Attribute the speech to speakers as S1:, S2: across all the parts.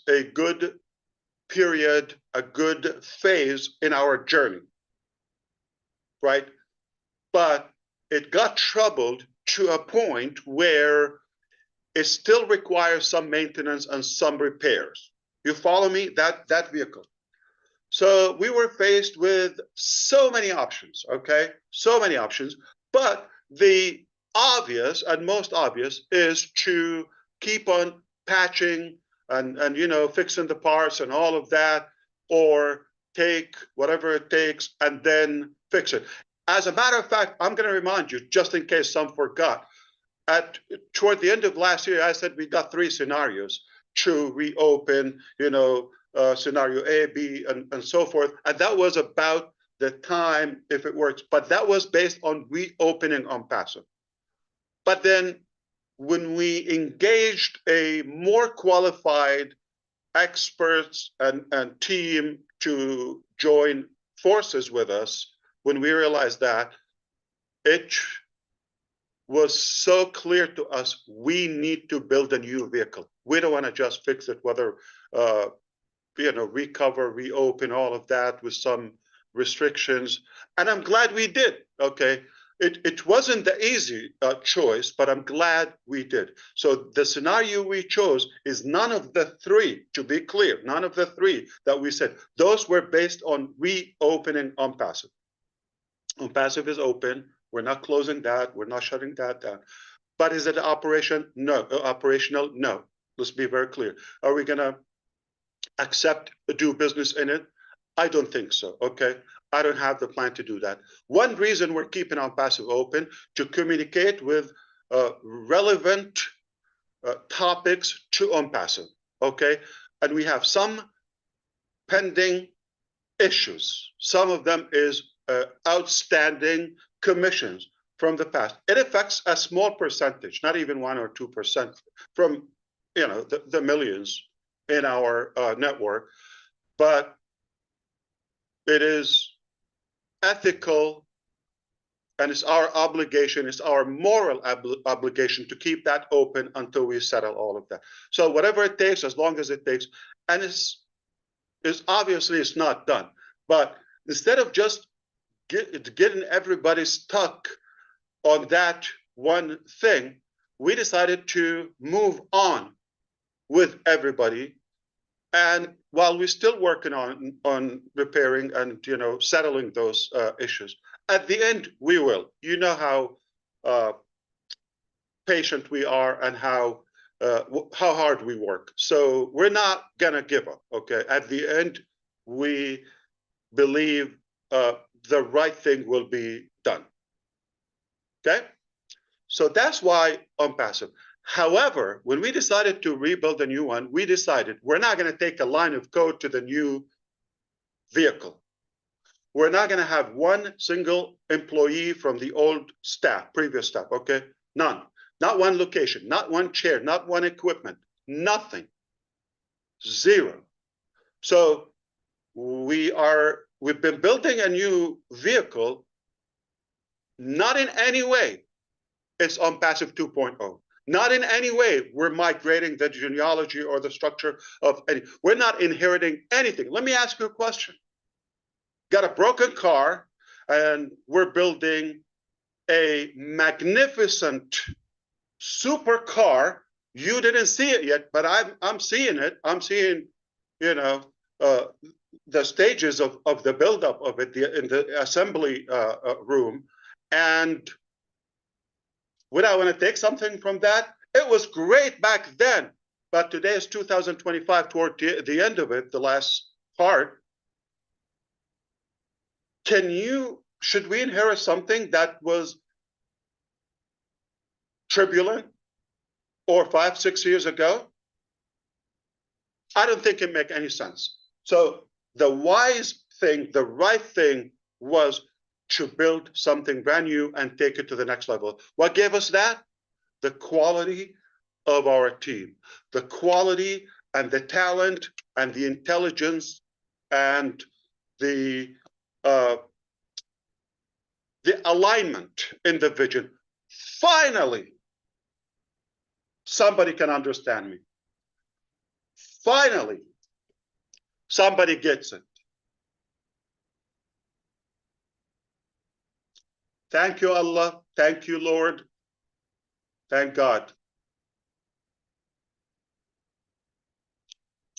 S1: a good period, a good phase in our journey, right? But it got troubled to a point where it still requires some maintenance and some repairs. You follow me? That vehicle. So we were faced with so many options, okay? So many options. But the obvious and most obvious is to keep on patching and you know, fixing the parts and all of that, or take whatever it takes and then fix it. As a matter of fact, I'm going to remind you, just in case some forgot, toward the end of last year, I said we got 3 scenarios to reopen, you know, scenario A, B, and so forth. And that was about the time, if it works. But that was based on reopening ONPASSIVE. But then when we engaged a more qualified experts and team to join forces with us, when we realized that, it was so clear to us, we need to build a new vehicle. We don't want to just fix it, whether, you know, recover, reopen, all of that with some restrictions. And I'm glad we did, okay? It wasn't the easy choice, but I'm glad we did. So the scenario we chose is none of the 3, to be clear, none of the 3 that we said. Those were based on reopening ONPASSIVE. ONPASSIVE is open. We're not closing that. We're not shutting that down. But is it operation? No. Operational? No. Let's be very clear. Are we going to accept do business in it? I don't think so. Okay. I don't have the plan to do that. One reason we're keeping ONPASSIVE open, to communicate with relevant topics to ONPASSIVE. Okay. And we have some pending issues. Some of them is outstanding commissions from the past. It affects a small percentage, not even 1 or 2% from, you know, the millions in our network, but it is ethical and it's our obligation, it's our moral obligation to keep that open until we settle all of that. So whatever it takes, as long as it takes, and it's obviously it's not done, but instead of just getting everybody stuck on that one thing, we decided to move on with everybody. And while we're still working on repairing and, you know, settling those issues, at the end we will. You know how patient we are and how hard we work. So we're not gonna give up. Okay. At the end, we believe the right thing will be done. Okay. So that's why ONPASSIVE. However, when we decided to rebuild a new one, we decided we're not going to take a line of code to the new vehicle. We're not going to have one single employee from the old staff, previous staff, okay? None. Not one location, not one chair, not one equipment, nothing. 0. So we've been building a new vehicle, not in any way it's ONPASSIVE 2.0. Not in any way we're migrating the genealogy or the structure of any. We're not inheriting anything. Let me ask you a question. Got a broken car, and we're building a magnificent super car. You didn't see it yet, but I'm seeing it. I'm seeing, you know, the stages of the buildup of it in the assembly room, and would I want to take something from that? It was great back then, but today is 2025, toward the end of it, the last part. Should we inherit something that was turbulent or 5, 6 years ago? I don't think it makes any sense. So the wise thing, the right thing was to build something brand new and take it to the next level. What gave us that? The quality of our team, the quality and the talent and the intelligence and the alignment in the vision. Finally, somebody can understand me. finally, somebody gets it. Thank you, Allah. Thank you, Lord. Thank God.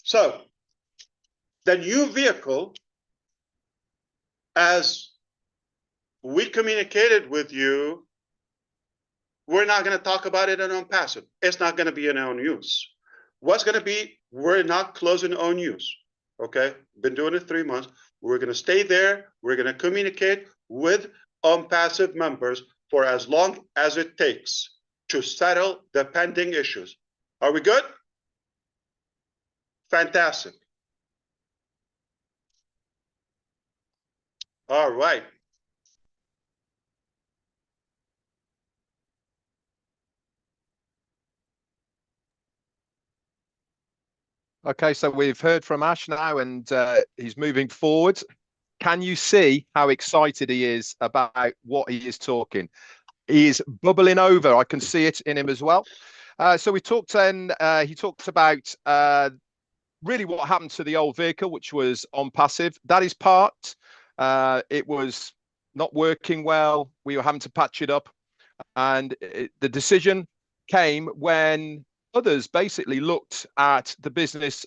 S1: So, the new vehicle, as we communicated with you, we're not going to talk about it in ONPASSIVE. It's not going to be in our news. What's going to be, we're not closing our news. Okay? Been doing it 3 months. We're going to stay there. We're going to communicate with ONPASSIVE members for as long as it takes to settle the pending issues. Are we good? Fantastic. All right.
S2: Okay, so we've heard from Ash now, and he's moving forward. Can you see how excited he is about what he is talking? He is bubbling over. I can see it in him as well. So we talked then, he talked about really what happened to the old vehicle, which was ONPASSIVE. That is parked. It was not working well. We were having to patch it up. And the decision came when others basically looked at the business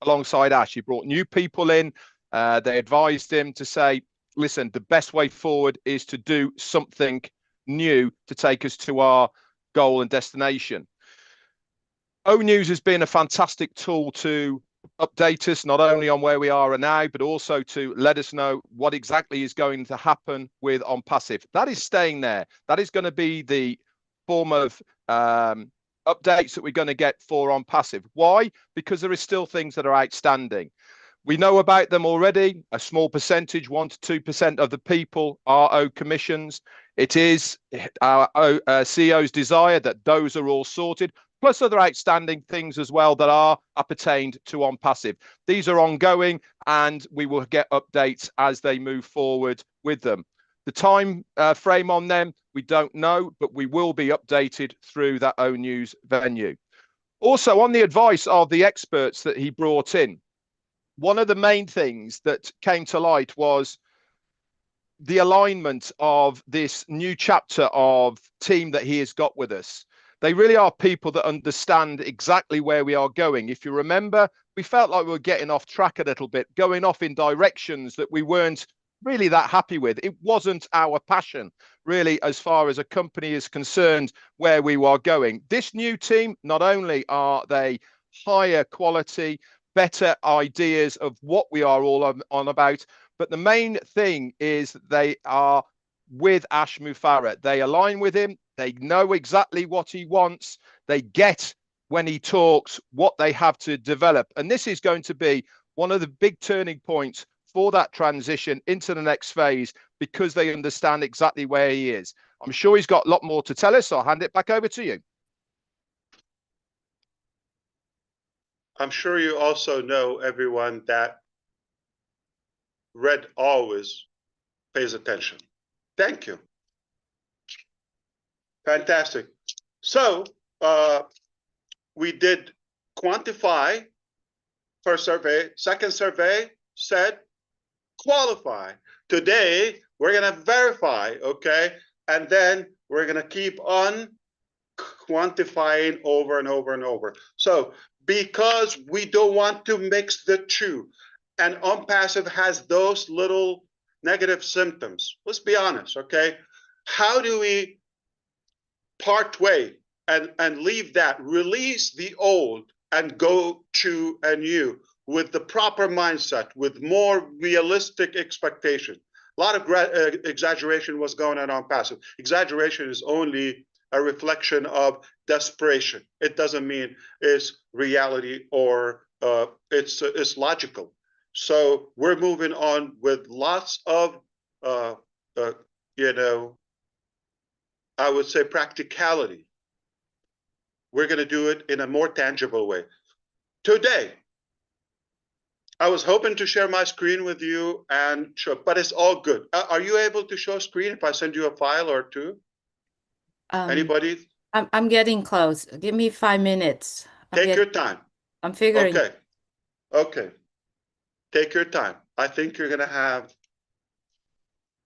S2: alongside Ash. He brought new people in. They advised him to say, listen, the best way forward is to do something new to take us to our goal and destination. O News has been a fantastic tool to update us not only on where we are now, but also to let us know what exactly is going to happen with ONPASSIVE. That is staying there. That is going to be the form of updates that we're going to get for ONPASSIVE. Why? Because there are still things that are outstanding. We know about them already. A small percentage, 1 to 2% of the people are owed commissions. It is our CEO's desire that those are all sorted, plus other outstanding things as well that are appertained to ONPASSIVE. These are ongoing, and we will get updates as they move forward with them. The time frame on them, we don't know, but we will be updated through that O News venue. Also, on the advice of the experts that he brought in, one of the main things that came to light was the alignment of this new chapter of team that he has got with us. They really are people that understand exactly where we are going. If you remember, we felt like we were getting off track a little bit, going off in directions that we weren't really that happy with. It wasn't our passion, really, as far as a company is concerned, where we were going. This new team, not only are they higher quality, better ideas of what we are all on about, but the main thing is that they are with Ash Mufareh. They align with him. They know exactly what he wants. They get, when he talks, what they have to develop. And this is going to be one of the big turning points for that transition into the next phase, because they understand exactly where he is. I'm sure he's got a lot more to tell us, so I'll hand it back over to you.
S1: I'm sure you also know, everyone, that Red always pays attention. Thank you. Fantastic. So we did quantify first survey. Second survey said qualify. Today, we're going to verify, okay? And then we're going to keep on quantifying over and over and over. So because we don't want to mix the two, and ONPASSIVE has those little negative symptoms, let's be honest, okay? How do we part way and leave that, release the old and go to a new with the proper mindset, with more realistic expectation? A lot of exaggeration was going on ONPASSIVE. Exaggeration is only a reflection of desperation. It doesn't mean it's reality or it's logical. So we're moving on with lots of, you know, I would say practicality. We're going to do it in a more tangible way. Today, I was hoping to share my screen with you and show, but it's all good. Are you able to show screen if I send you a file or two? Anybody?
S3: I'm getting close. Give me 5 minutes.
S1: Take your time.
S3: I'm figuring.
S1: Okay. Okay, take your time. I think you're gonna have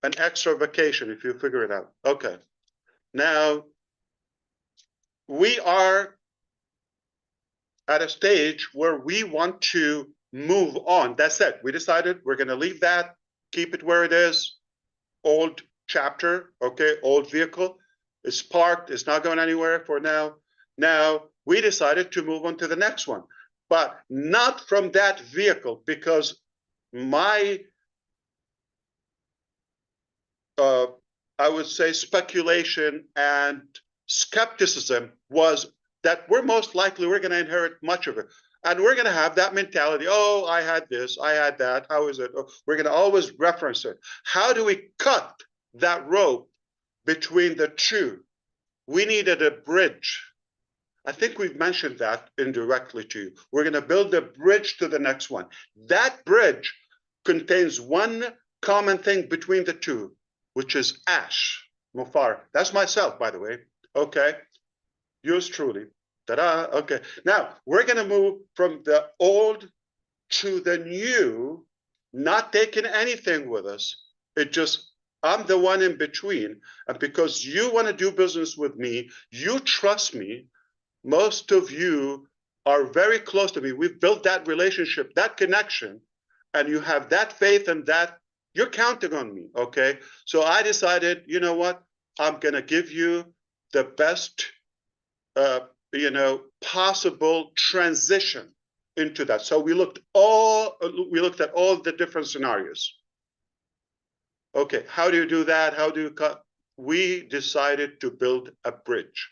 S1: an extra vacation if you figure it out. Okay, now we are at a stage where we want to move on. That's it. We decided we're gonna leave that, keep it where it is. Old chapter, okay, old vehicle. It's parked, it's not going anywhere for now. Now, we decided to move on to the next one, but not from that vehicle, because my, I would say, speculation and skepticism was that we're going to inherit much of it. And we're going to have that mentality. Oh, I had this, I had that. How is it? Oh, we're going to always reference it. How do we cut that rope between the two? We needed a bridge. I think we've mentioned that indirectly to you. We're going to build a bridge to the next one. That bridge contains one common thing between the two, which is ash, Mufareh. That's myself, by the way. Okay. Yours truly. Ta-da. Okay. Now, we're going to move from the old to the new, not taking anything with us. It just, I'm the one in between. And because you want to do business with me, you trust me. Most of you are very close to me. We've built that relationship, that connection, and you have that faith and that you're counting on me, okay? So I decided, you know what? I'm going to give you the best, possible transition into that. So we looked at all the different scenarios. Okay, how do you do that? How do you cut? We decided to build a bridge.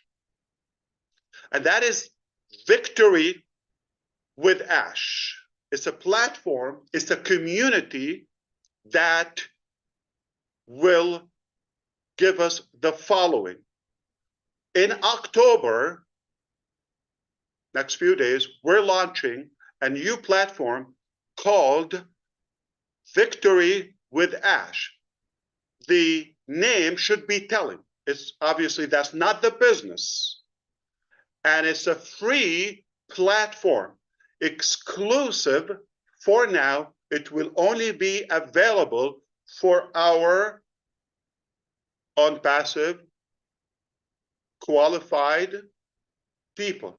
S1: And that is Victory with Ash. It's a platform, it's a community that will give us the following. In October, next few days, we're launching a new platform called Victory with Ash. The name should be telling. It's obviously that's not the business. And it's a free platform, exclusive for now. It will only be available for our ONPASSIVE qualified people.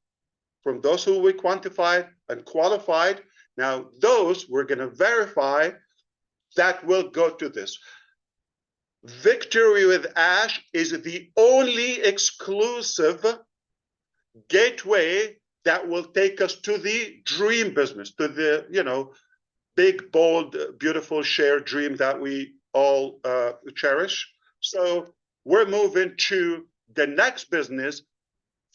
S1: From those who we quantified and qualified, now those we're going to verify that will go to this. Victory with Ash is the only exclusive gateway that will take us to the dream business, to the, big, bold, beautiful shared dream that we all cherish. So we're moving to the next business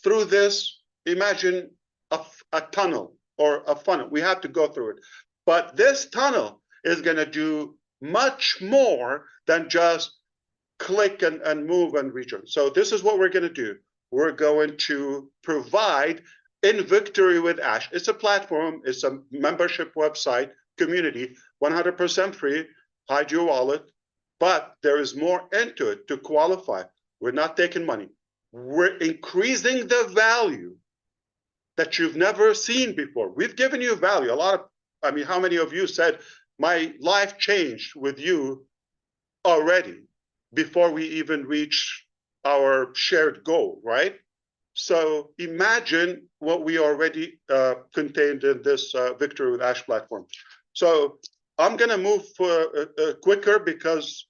S1: through this. Imagine a tunnel or a funnel. We have to go through it. But this tunnel is going to do much more than just click and move and reach it. So this is what we're going to do. We're going to provide in Victory with Ash. It's a platform, it's a membership website, community, 100% free, hide your wallet, but there is more into it to qualify. We're not taking money. We're increasing the value that you've never seen before. We've given you value. How many of you said, my life changed with you already before we even reach our shared goal, right? So imagine what we already contained in this Victory with Ash platform. So I'm going to move quicker because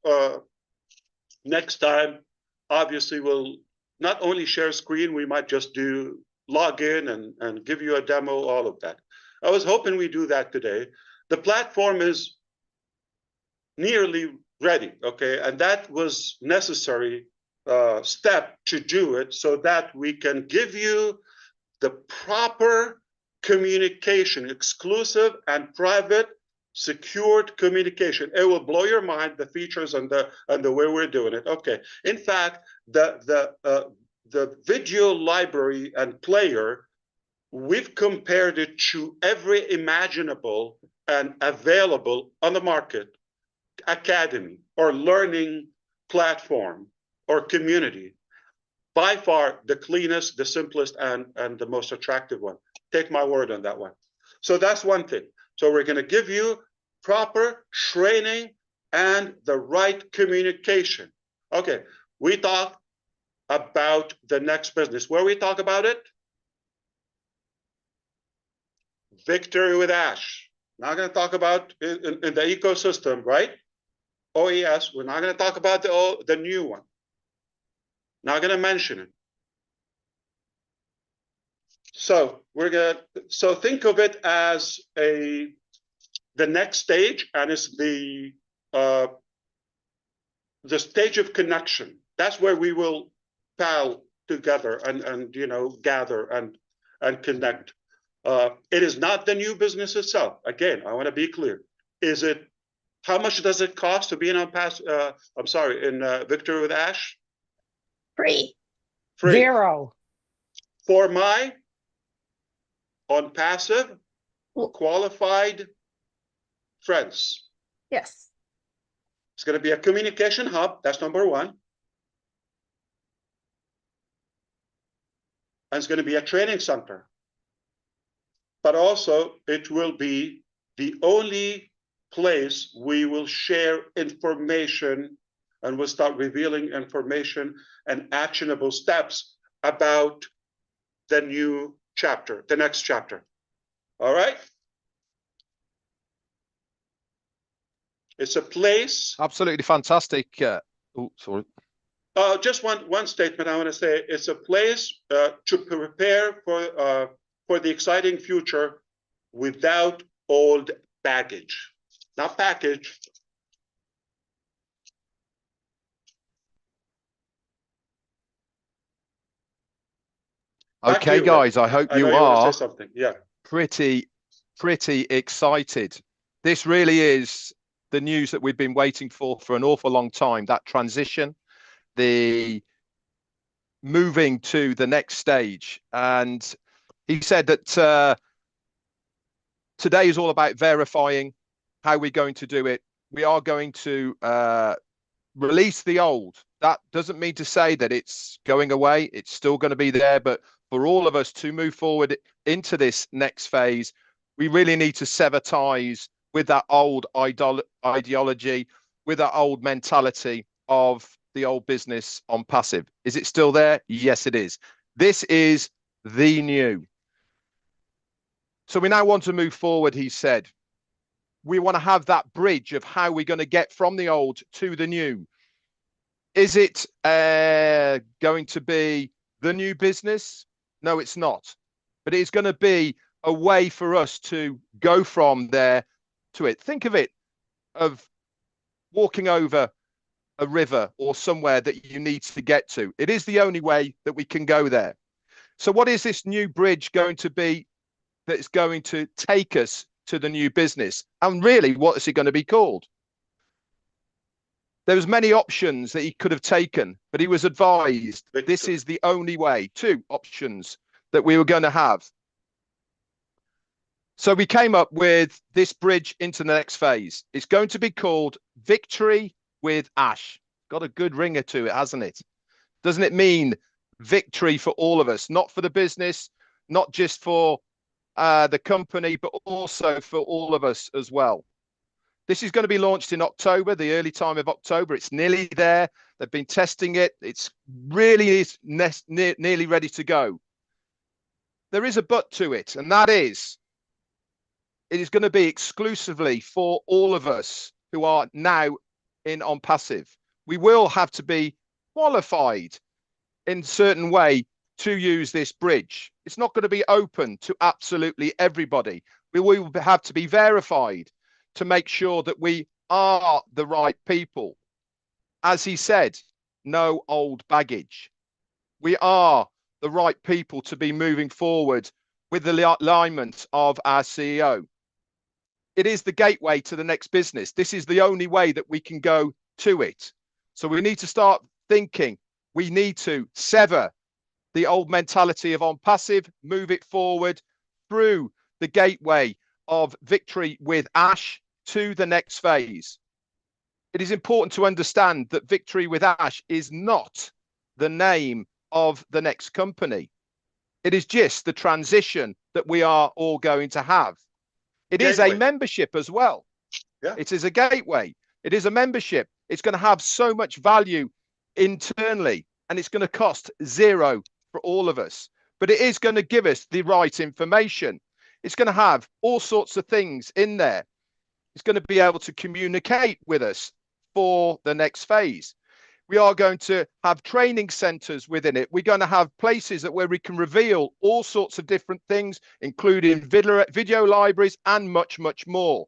S1: next time, obviously, we'll not only share screen, we might just do login and give you a demo, all of that. I was hoping we do that today. The platform is nearly ready, okay? And that was necessary step to do it so that we can give you the proper communication, exclusive and private, secured communication. It will blow your mind, the features and the way we're doing it. Okay. In fact, the video library and player, we've compared it to every imaginable and available on the market academy or learning platform or community. By far the cleanest, the simplest, and the most attractive one. Take my word on that one. So that's one thing. So we're going to give you proper training and the right communication. Okay, we talk about the next business. Where we talk about it? Victory with Ash. Not going to talk about in the ecosystem, right? OES. We're not going to talk about the new one. Not going to mention it. So think of it as the next stage, and it's the stage of connection. That's where we will pal together and gather and connect. It is not the new business itself. Again, I want to be clear. Is it? How much does it cost to be in Victory with Ash?
S3: Free.
S1: Free.
S3: Zero.
S1: For my ONPASSIVE qualified friends.
S3: Yes.
S1: It's going to be a communication hub. That's number one. And it's going to be a training center. But also, it will be the only place we will share information, and we'll start revealing information and actionable steps about the new chapter, the next chapter. All right? It's a place.
S2: Absolutely fantastic. Oh, sorry.
S1: Just one statement I want to say. It's a place to prepare for the exciting future without old baggage. Not package.
S2: Okay, guys, I hope you are
S1: say something. Yeah.
S2: pretty excited. This really is the news that we've been waiting for an awful long time. That transition, the moving to the next stage. And he said that today is all about verifying how we're going to do it. We are going to release the old. That doesn't mean to say that it's going away. It's still going to be there. But for all of us to move forward into this next phase, we really need to sever ties with that old ideology, with that old mentality of the old business ONPASSIVE. Is it still there? Yes, it is. This is the new. So we now want to move forward, he said. We want to have that bridge of how we're going to get from the old to the new. Is it going to be the new business? No, it's not. But it's going to be a way for us to go from there to it. Think of it of walking over a river or somewhere that you need to get to. It is the only way that we can go there. So what is this new bridge going to be that's going to take us to the new business? And really, what is it going to be called? There was many options that he could have taken, but he was advised this is the only way. Two options that we were going to have. So we came up with this bridge into the next phase. It's going to be called Victory with Ash. Got a good ringer to it, hasn't it? Doesn't it mean victory for all of us? Not for the business, not just for the company, but also for all of us as well. This is going to be launched in October, the early time of October. It's nearly there. They've been testing it. It's really nearly ready to go. There is a but to it, and that is it is going to be exclusively for all of us who are now in ONPASSIVE. We will have to be qualified in a certain way to use this bridge. It's not going to be open to absolutely everybody. We will have to be verified to make sure that we are the right people. As he said, no old baggage. We are the right people to be moving forward with the alignment of our CEO. It is the gateway to the next business. This is the only way that we can go to it. So we need to start thinking. We need to sever the old mentality of ONPASSIVE, move it forward through the gateway of Victory with Ash to the next phase. It is important to understand that Victory with Ash is not the name of the next company. It is just the transition that we are all going to have. It is a
S1: Gateway.
S2: membership as well.
S1: Yeah.
S2: It is a gateway. It is a membership. It's going to have so much value internally, and it's going to cost zero for all of us. But it is going to give us the right information. It's going to have all sorts of things in there. It's going to be able to communicate with us for the next phase. We are going to have training centers within it. We're going to have places where we can reveal all sorts of different things, including video libraries and much, much more.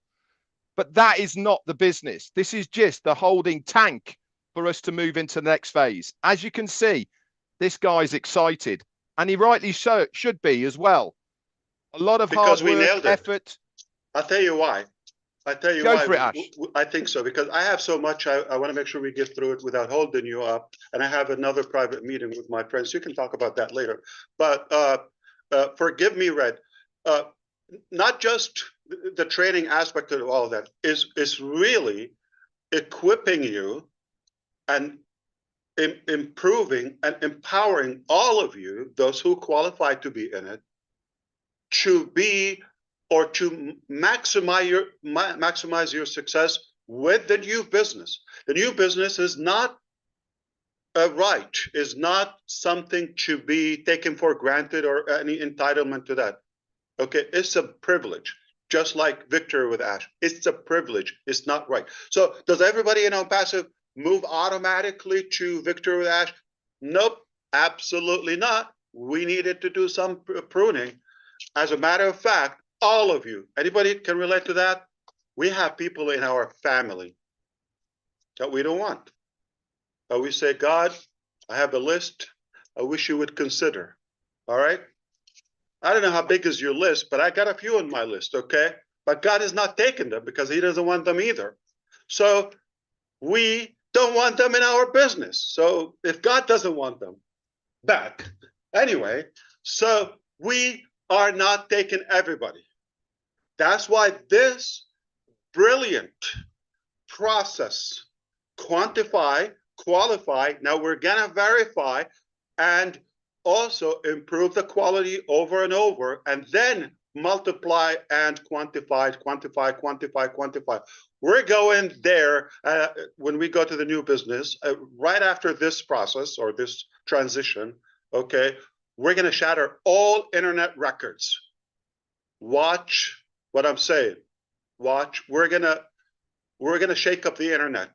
S2: But that is not the business. This is just the holding tank for us to move into the next phase. As you can see, this guy's excited, and he rightly so should be as well. A lot of
S1: Because
S2: hard work,
S1: we nailed it.
S2: effort.
S1: I'll tell you why. I tell you
S2: Go
S1: why.
S2: for it, Ash.
S1: I think so, because I have so much. I want to make sure we get through it without holding you up. And I have another private meeting with my friends. You can talk about that later. But forgive me, Red. Not just the training aspect of all of that is really equipping you and improving and empowering all of you, those who qualify to be in it, to be or to maximize your success with the new business. The new business is not a right, is not something to be taken for granted or any entitlement to that. Okay, it's a privilege, just like Victor with Ash. It's a privilege, it's not right. So does everybody in ONPASSIVE move automatically to Victor with Ash? Nope, absolutely not. We needed to do some pruning. As a matter of fact, all of you, anybody can relate to that? We have people in our family that we don't want. But we say, God, I have a list I wish you would consider. All right? I don't know how big is your list, but I got a few on my list, okay? But God is not taking them because he doesn't want them either. So we don't want them in our business. So if God doesn't want them back, anyway, so we are not taking everybody. That's why this brilliant process, quantify, qualify, now we're gonna verify and also improve the quality over and over, and then multiply and quantify. We're going there when we go to the new business, right after this process or this transition, okay, we're gonna shatter all internet records. Watch what I'm saying. Watch, we're gonna shake up the internet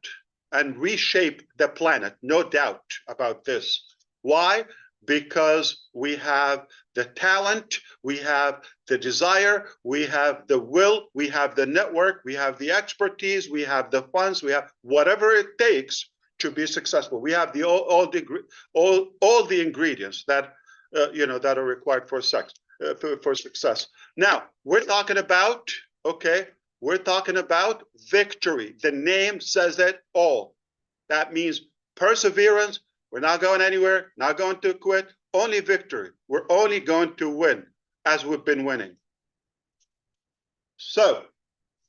S1: and reshape the planet, no doubt about this. Why? Because we have the talent, we have the desire, we have the will, we have the network, we have the expertise, we have the funds, we have whatever it takes to be successful. We have all the ingredients that that are required for success. Now we're talking about, okay, we're talking about victory. The name says it all. That means perseverance. We're not going anywhere, not going to quit, only victory. We're only going to win as we've been winning. So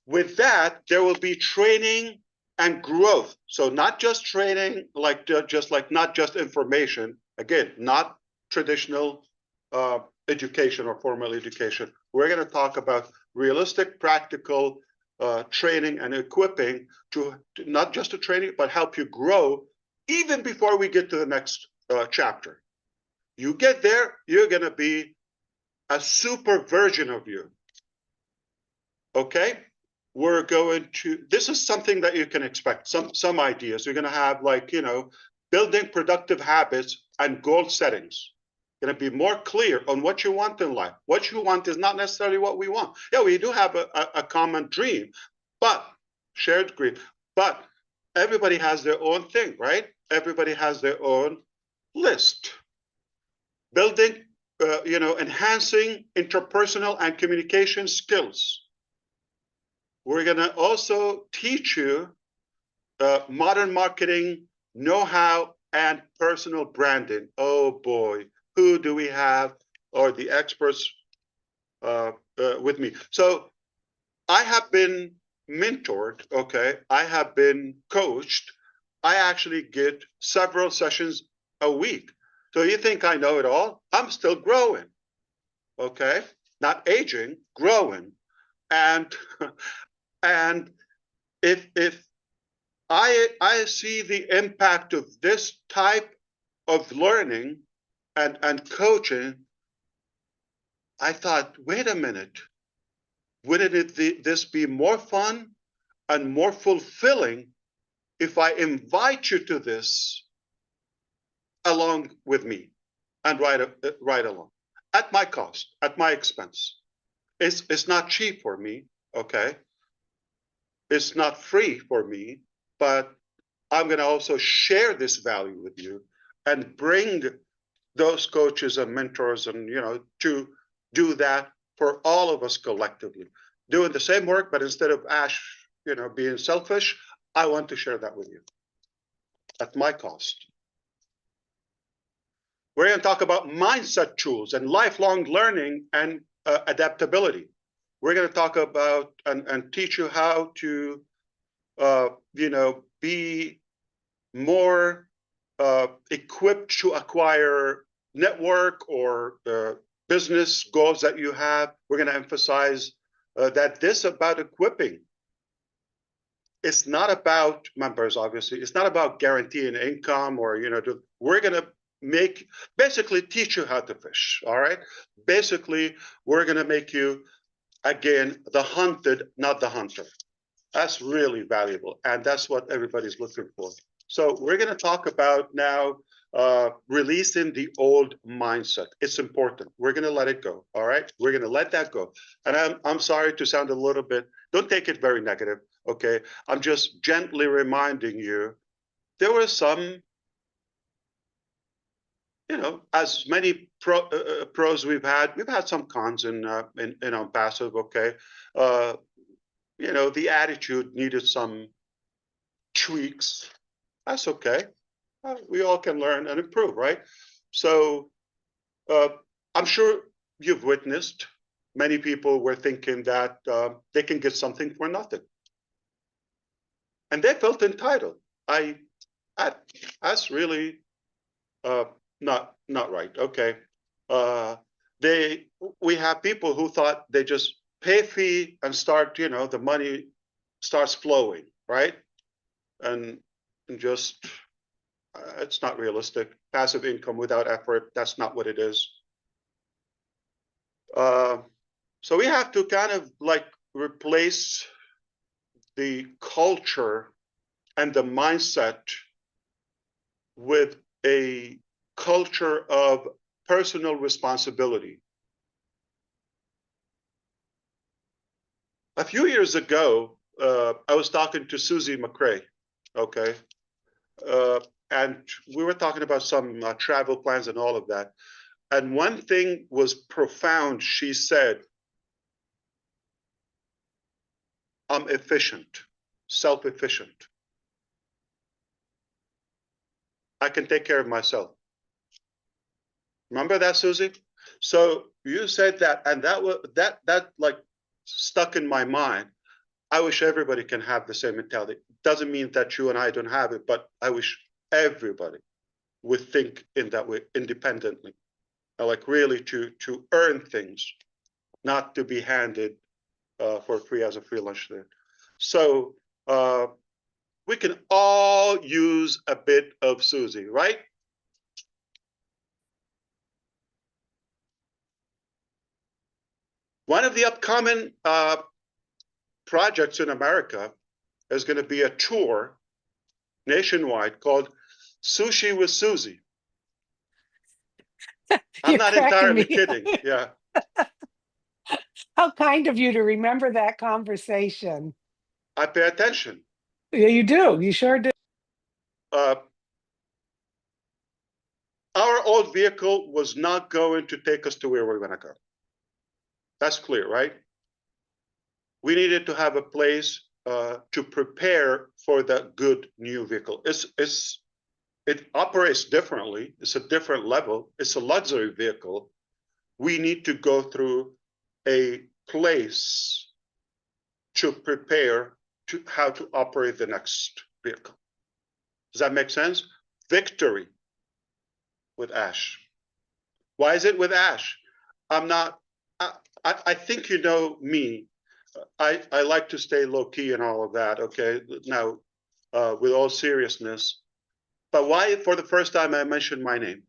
S1: with that, there will be training and growth. So not just training, like not just information. Again, not traditional education or formal education. We're going to talk about realistic, practical training and equipping to not just to training, but help you grow even before we get to the next chapter. You get there, you're going to be a super version of you. Okay? We're going to, this is something that you can expect, some ideas. You're going to have building productive habits and goal settings. Going to be more clear on what you want in life. What you want is not necessarily what we want. Yeah, we do have a common dream, but shared dream. But everybody has their own thing, right? Everybody has their own list. Building, enhancing interpersonal and communication skills. We're going to also teach you modern marketing know-how and personal branding. Oh boy. Who do we have, or the experts with me? So I have been mentored, okay? I have been coached. I actually get several sessions a week. So you think I know it all? I'm still growing, okay? Not aging, growing. And and if I see the impact of this type of learning and coaching, I thought, wait a minute, wouldn't this be more fun and more fulfilling if I invite you to this along with me and ride along at my cost, at my expense? It's not cheap for me, okay? It's not free for me, but I'm going to also share this value with you and bring those coaches and mentors and, to do that for all of us collectively, doing the same work, but instead of Ash, being selfish, I want to share that with you at my cost. We're going to talk about mindset tools and lifelong learning and adaptability. We're going to talk about and teach you how to, be more equipped to acquire network or business goals that you have. We're going to emphasize that this about equipping. It's not about members, obviously. It's not about guaranteeing income or, we're going to basically teach you how to fish, all right? Basically, we're going to make you, again, the hunted, not the hunter. That's really valuable, and that's what everybody's looking for. So we're going to talk about now releasing the old mindset. It's important. We're going to let it go, all right? We're going to let that go. And I'm sorry to sound a little bit, don't take it very negative, okay? I'm just gently reminding you, there were some, as many pros we've had some cons in ONPASSIVE, okay? The attitude needed some tweaks. That's okay. We all can learn and improve, right? So I'm sure you've witnessed many people were thinking that they can get something for nothing. And they felt entitled. That's really not right. Okay. We have people who thought they just pay a fee and start, the money starts flowing, right? And just, it's not realistic. Passive income without effort, that's not what it is. So we have to kind of like replace the culture and the mindset with a culture of personal responsibility. A few years ago, I was talking to Susie McCrae, okay? And we were talking about some travel plans and all of that. And one thing was profound. She said, I'm efficient, self-efficient. I can take care of myself. Remember that, Susie? So you said that, and that like stuck in my mind. I wish everybody can have the same mentality. Doesn't mean that you and I don't have it, but I wish everybody would think in that way independently. Like really to earn things, not to be handed for free as a free lunch there. So we can all use a bit of Susie, right? One of the upcoming projects in America is going to be a tour nationwide called Sushi with Susie. I'm not entirely kidding. Yeah.
S4: How kind of you to remember that conversation.
S1: I pay attention.
S4: Yeah, you do. You sure do.
S1: Our old vehicle was not going to take us to where we're going to go. That's clear, right? We needed to have a place to prepare for the good new vehicle. It operates differently. It's a different level. It's a luxury vehicle. We need to go through a place to prepare to how to operate the next vehicle. Does that make sense? Victory with Ash. Why is it with Ash? I think you know me. I like to stay low key and all of that. Okay, now with all seriousness, but why for the first time I mentioned my name?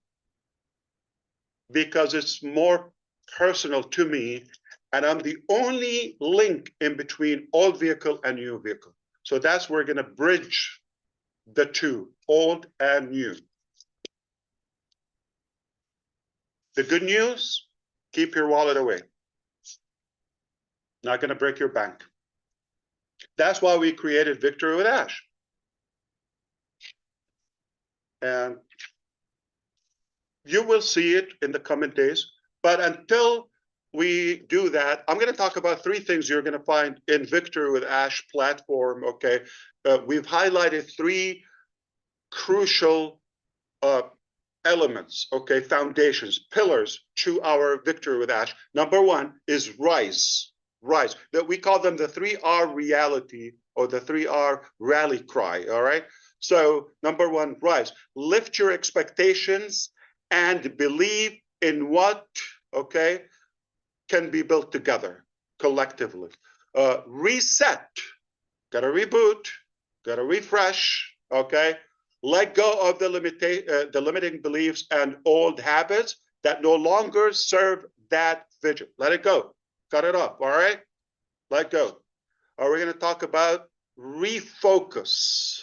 S1: Because it's more personal to me, and I'm the only link in between old vehicle and new vehicle. So that's where we're going to bridge the two, old and new. The good news, keep your wallet away. Not going to break your bank. That's why we created Victory with Ash. And you will see it in the coming days. But until we do that, I'm going to talk about three things you're going to find in Victory with Ash platform. Okay, we've highlighted three crucial elements, okay, foundations, pillars to our Victory with Ash. Number one is rise. Rise. That we call them the 3R reality or the 3R rally cry. All right. So number one, rise. Lift your expectations and believe in what, okay, can be built together collectively. Reset. Got to reboot. Got to refresh. Okay. Let go of the limiting beliefs and old habits that no longer serve that vision. Let it go. Cut it off. All right? Let go. Are we going to talk about refocus?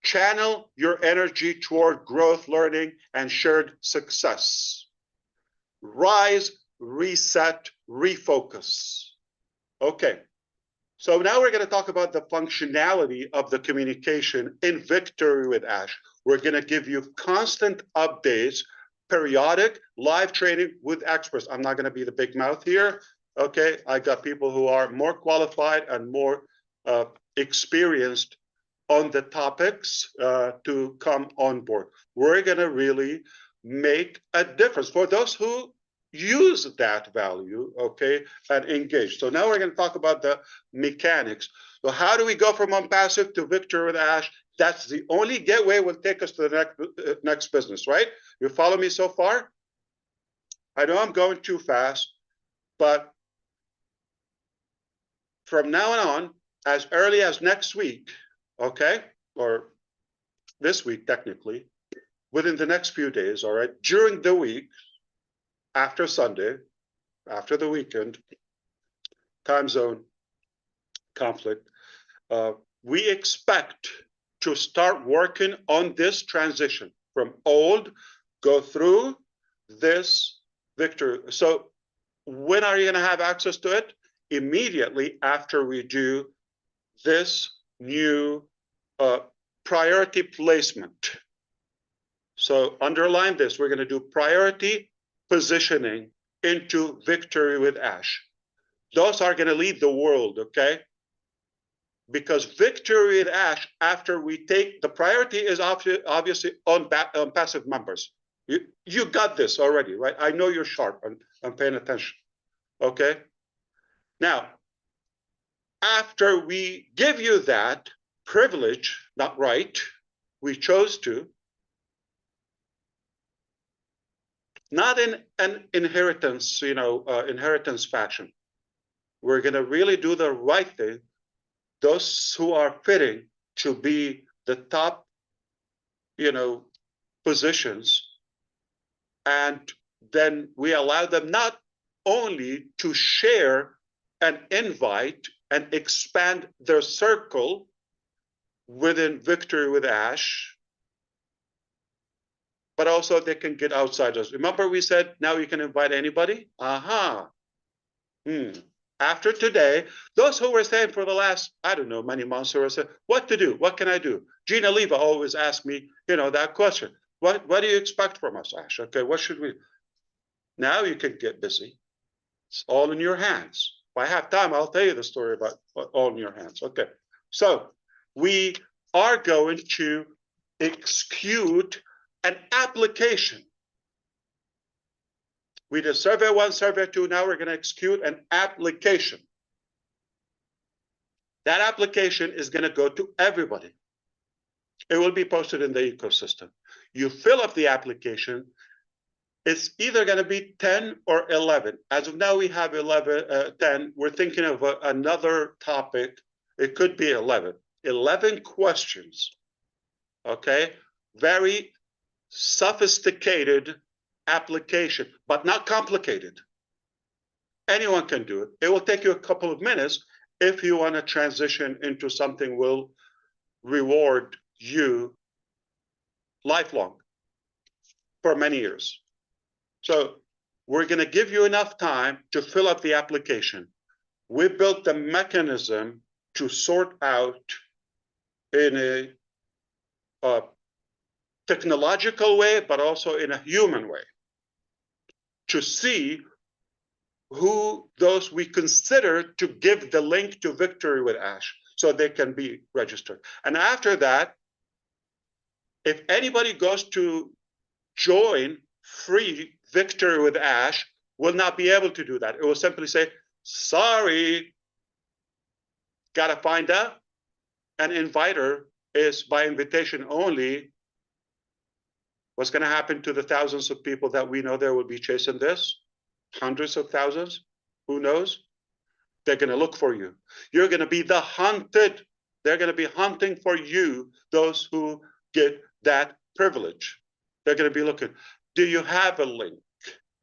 S1: Channel your energy toward growth, learning, and shared success. Rise, reset, refocus. Okay. So now we're going to talk about the functionality of the communication in Victory with Ash. We're going to give you constant updates, periodic live training with experts. I'm not going to be the big mouth here. Okay, I got people who are more qualified and more experienced on the topics to come on board. We're going to really make a difference for those who use that value, okay, and engage. So now we're going to talk about the mechanics. So how do we go from ONPASSIVE to Victory with Ash? That's the only gateway will take us to the next business, right? You follow me so far? I know I'm going too fast, but from now on, as early as next week, okay, or this week technically, within the next few days, all right, during the week, after Sunday, after the weekend, time zone conflict, we expect to start working on this transition from old, go through this Victory. So when are you going to have access to it? Immediately after we do this new priority placement. So underline this, we're going to do priority positioning into Victory with Ash. Those are going to lead the world, okay? Because Victory with Ash, after we take, the priority is obviously on passive members. You got this already, right? I know you're sharp and I'm paying attention, okay? Now, after we give you that privilege, not right, we chose to, not in an inheritance, inheritance fashion. We're going to really do the right thing. Those who are fitting to be the top, positions, and then we allow them not only to share an invite and expand their circle within Victory with Ash, but also they can get outsiders. Remember we said now you can invite anybody? Aha. After today, those who were saying for the last, I don't know, many months who were saying, what to do? What can I do? Gina Leva always asks me, that question. What do you expect from us, Ash? Okay, what should we? Now you can get busy. It's all in your hands. If I have time, I'll tell you the story about all in your hands. Okay, so we are going to execute an application. We did survey 1, survey 2. Now we're going to execute an application. That application is going to go to everybody. It will be posted in the ecosystem. You fill up the application. It's either going to be 10 or 11. As of now, we have 10. We're thinking of another topic. It could be 11. 11 questions, okay? Very sophisticated application, but not complicated. Anyone can do it. It will take you a couple of minutes if you want to transition into something will reward you lifelong for many years. So we're going to give you enough time to fill up the application. We built the mechanism to sort out in a technological way, but also in a human way, to see who those we consider to give the link to Victory with Ash so they can be registered. And after that, if anybody goes to join free Victory with Ash, will not be able to do that. It will simply say, sorry, gotta find out. An inviter is by invitation only. What's going to happen to the thousands of people that we know there will be chasing this? Hundreds of thousands? Who knows? They're going to look for you. You're going to be the hunted. They're going to be hunting for you, those who get that privilege. They're going to be looking. Do you have a link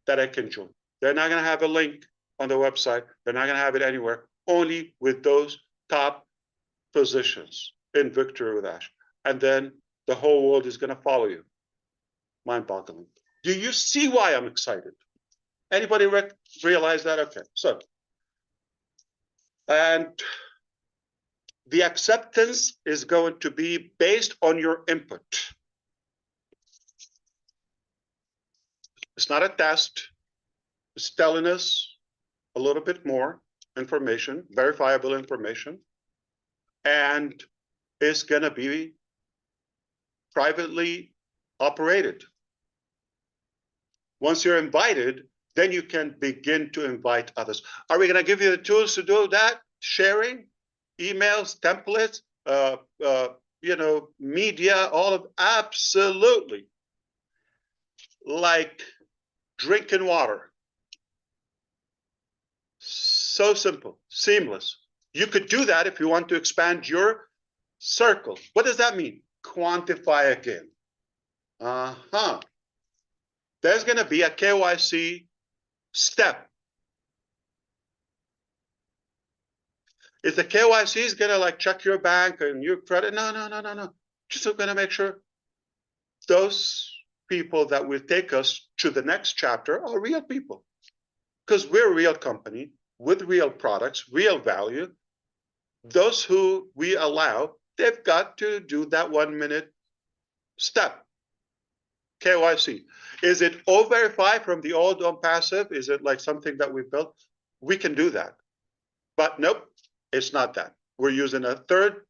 S1: that I can join? They're not going to have a link on the website. They're not going to have it anywhere. Only with those top positions in Victory with Ash. And then the whole world is going to follow you. Mind-boggling. Do you see why I'm excited? Anybody realize that? Okay, so, and the acceptance is going to be based on your input. It's not a test. It's telling us a little bit more information, verifiable information, and it's going to be privately operated. Once you're invited, then you can begin to invite others. Are we going to give you the tools to do that? Sharing, emails, templates, media, all of, absolutely. Like drinking water. So simple, seamless. You could do that if you want to expand your circle. What does that mean? Quantify again. There's going to be a KYC step. Is the KYC going to like check your bank and your credit? No. Just going to make sure those people that will take us to the next chapter are real people. Because we're a real company with real products, real value. Those who we allow, they've got to do that 1 minute step. KYC. Is it O-Verify from the old ONPASSIVE? Is it like something that we built? We can do that. But nope, it's not that. We're using a third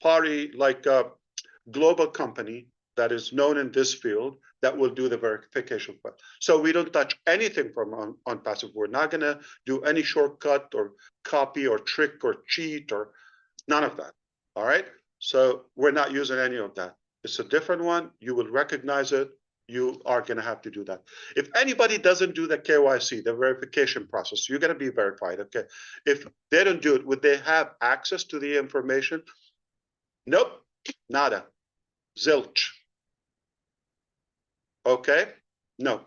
S1: party, like a global company that is known in this field that will do the verification for it. So we don't touch anything from ONPASSIVE. We're not going to do any shortcut or copy or trick or cheat or none of that. All right. So we're not using any of that. It's a different one. You will recognize it. You are going to have to do that. If anybody doesn't do the KYC, the verification process, you're going to be verified. Okay. If they don't do it, would they have access to the information? Nope. Nada. Zilch. Okay. No.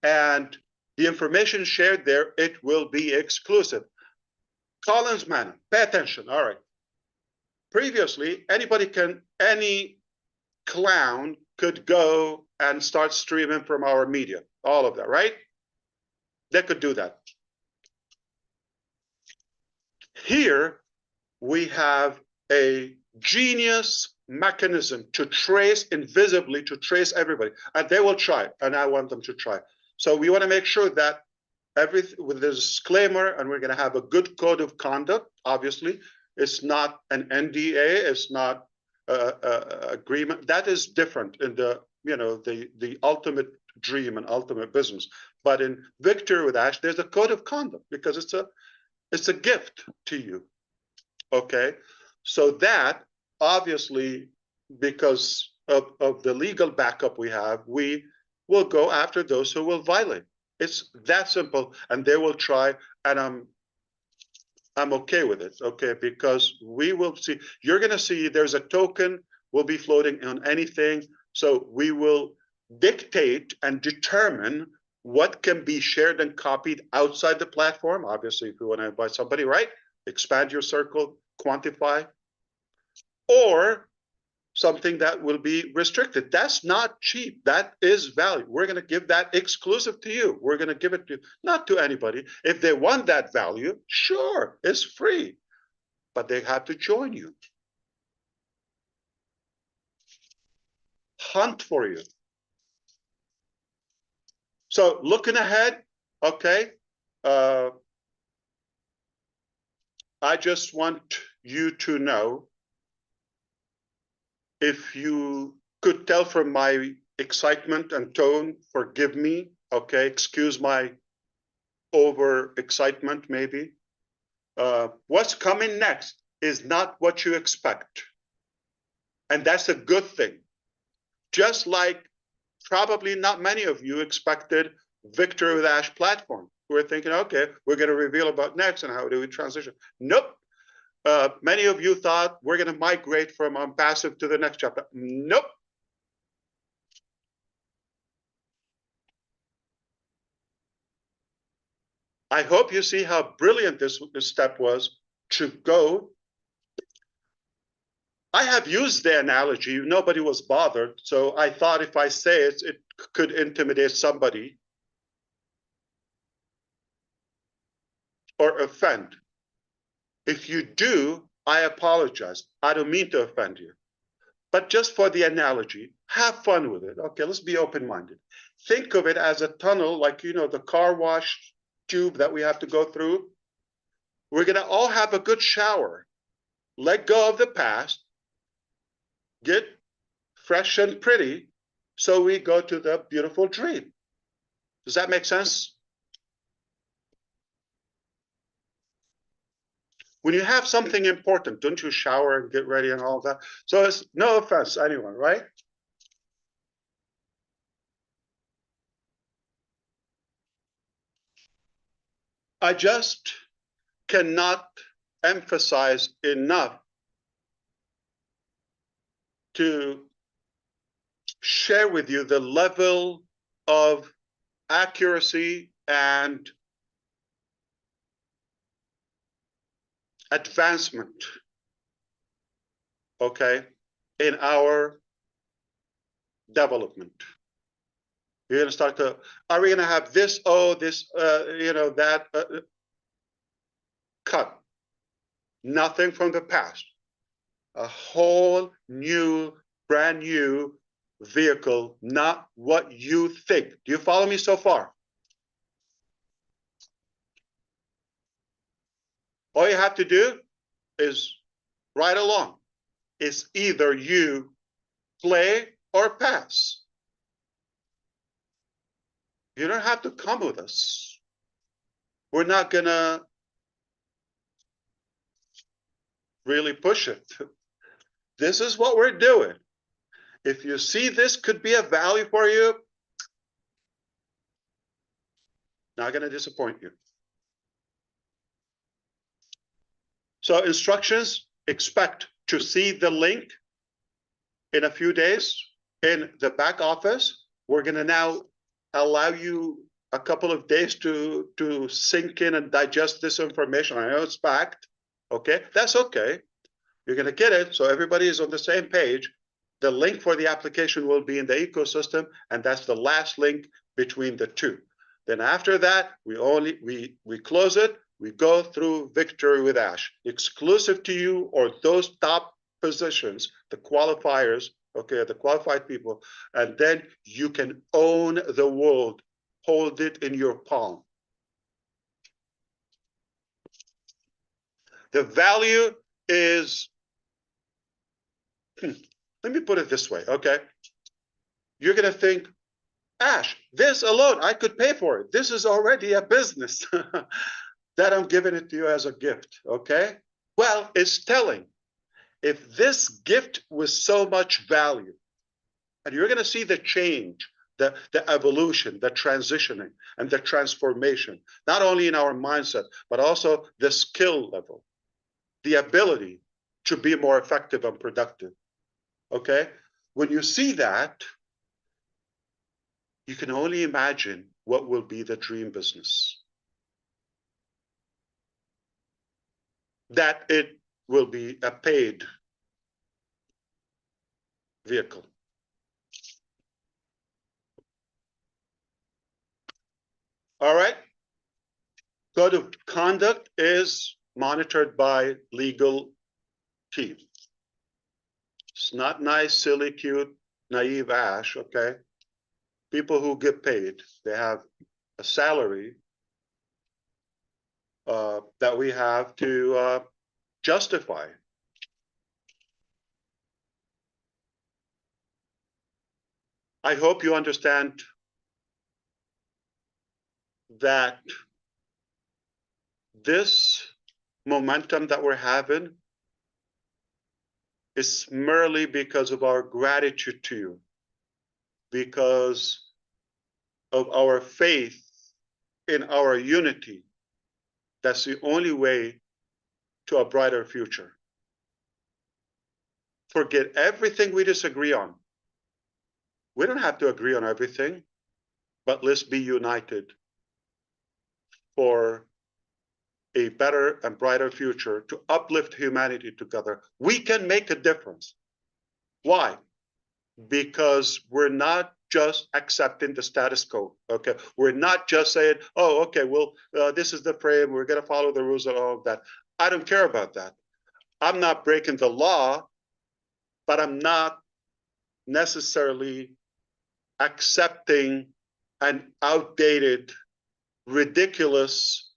S1: And the information shared there, it will be exclusive. Collins Manor, pay attention. All right. Previously, any clown could go and start streaming from our media, all of that, right? They could do that. Here, we have a genius mechanism to trace invisibly, to trace everybody. And they will try, and I want them to try. So we want to make sure that everything with this disclaimer, and we're going to have a good code of conduct, obviously. It's not an NDA, it's not agreement. That is different in the ultimate dream and ultimate business. But in Victory with Ash, there's a code of conduct because it's a gift to you. Okay, so that obviously, because of the legal backup we have, we will go after those who will violate. It's that simple, and they will try, and I'm okay with it, okay, because we will see, you're going to see there's a token will be floating on anything, so we will dictate and determine what can be shared and copied outside the platform. Obviously, if you want to invite somebody, right, expand your circle, quantify, or something that will be restricted. That's not cheap. That is value. We're going to give that exclusive to you. We're going to give it to not to anybody. If they want that value, sure, it's free, but they have to join you. Hunt for you. So looking ahead, okay, I just want you to know, if you could tell from my excitement and tone, forgive me, okay, excuse my over excitement maybe. What's coming next is not what you expect. And that's a good thing. Just like probably not many of you expected Victory with Ash platform. We're thinking, okay, we're going to reveal about next and how do we transition. Nope. Many of you thought we're going to migrate from ONPASSIVE to the next chapter. Nope. I hope you see how brilliant this step was to go. I have used the analogy, nobody was bothered, so I thought if I say it, it could intimidate somebody or offend. If you do, I apologize. I don't mean to offend you. But just for the analogy, have fun with it. Okay, let's be open-minded. Think of it as a tunnel, like, you know, the car wash tube that we have to go through. We're going to all have a good shower. Let go of the past. Get fresh and pretty, so we go to the beautiful dream. Does that make sense? When you have something important, don't you shower and get ready and all that? So it's no offense, anyone, right? I just cannot emphasize enough to share with you the level of accuracy and advancement, okay, in our development. You're going to start to, are we going to have this, oh, this, you know, that, cut. Nothing from the past. A whole new, brand new vehicle, not what you think. Do you follow me so far? All you have to do is ride along. It's either you play or pass. You don't have to come with us. We're not going to really push it. This is what we're doing. If you see this could be a value for you, not going to disappoint you. So instructions, expect to see the link in a few days in the back office. We're going to now allow you a couple of days to sink in and digest this information. I know it's packed. Okay, that's okay. You're going to get it, so everybody is on the same page. The link for the application will be in the ecosystem, and that's the last link between the two. Then after that, we close it. We go through Victory with Ash, exclusive to you or those top positions, the qualifiers, okay, the qualified people, and then you can own the world, hold it in your palm. The value is, let me put it this way, okay? You're going to think, Ash, this alone, I could pay for it. This is already a business that I'm giving it to you as a gift, okay? Well, it's telling. If this gift was so much value, and you're going to see the change the evolution, the transitioning, and the transformation, not only in our mindset, but also the skill level, the ability to be more effective and productive. Okay? When you see that, you can only imagine what will be the dream business. That it will be a paid vehicle. All right. Code of conduct is monitored by legal team. It's not nice, silly, cute, naive Ash, okay? People who get paid, they have a salary that we have to justify. I hope you understand that this momentum that we're having is merely because of our gratitude to you, because of our faith in our unity. That's the only way to a brighter future. Forget everything we disagree on. We don't have to agree on everything, but let's be united for a better and brighter future to uplift humanity together. We can make a difference. Why? Because we're not just accepting the status quo, okay? We're not just saying, oh, okay, well, this is the frame, we're gonna follow the rules and all of that. I don't care about that. I'm not breaking the law, but I'm not necessarily accepting an outdated, ridiculous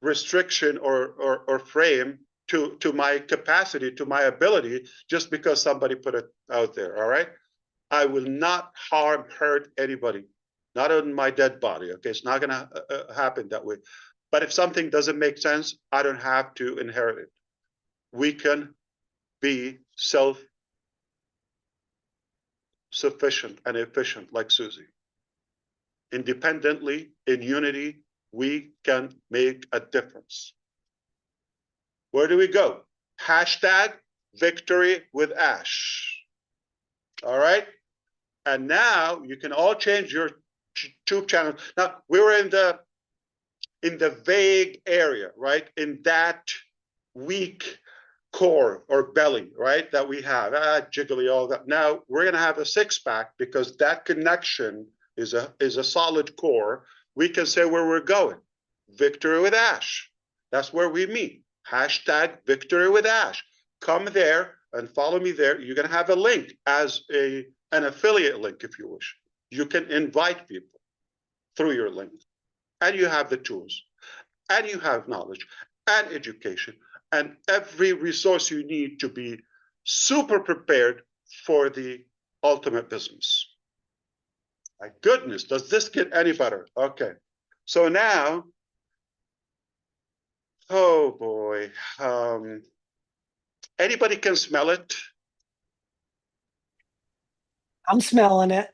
S1: restriction or frame to my capacity, to my ability, just because somebody put it out there, all right? I will not hurt anybody, not on my dead body, okay? It's not gonna happen that way. But if something doesn't make sense, I don't have to inherit it. We can be self-sufficient and efficient like Susie. Independently, in unity, we can make a difference. Where do we go? Hashtag victory with Ash. All right? And now you can all change your YouTube channel. Now, we were in the vague area, right? In that weak core or belly, right? That we have, jiggly, all that. Now we're gonna have a six-pack because that connection is a solid core. We can say where we're going. Victory with Ash. That's where we meet. Hashtag victory with Ash. Come there and follow me there. You're gonna have a link as an affiliate link, if you wish. You can invite people through your link. And you have the tools. And you have knowledge and education and every resource you need to be super prepared for the ultimate business. My goodness, does this get any better? Okay. So now, oh boy. Anybody can smell it?
S4: I'm smelling it.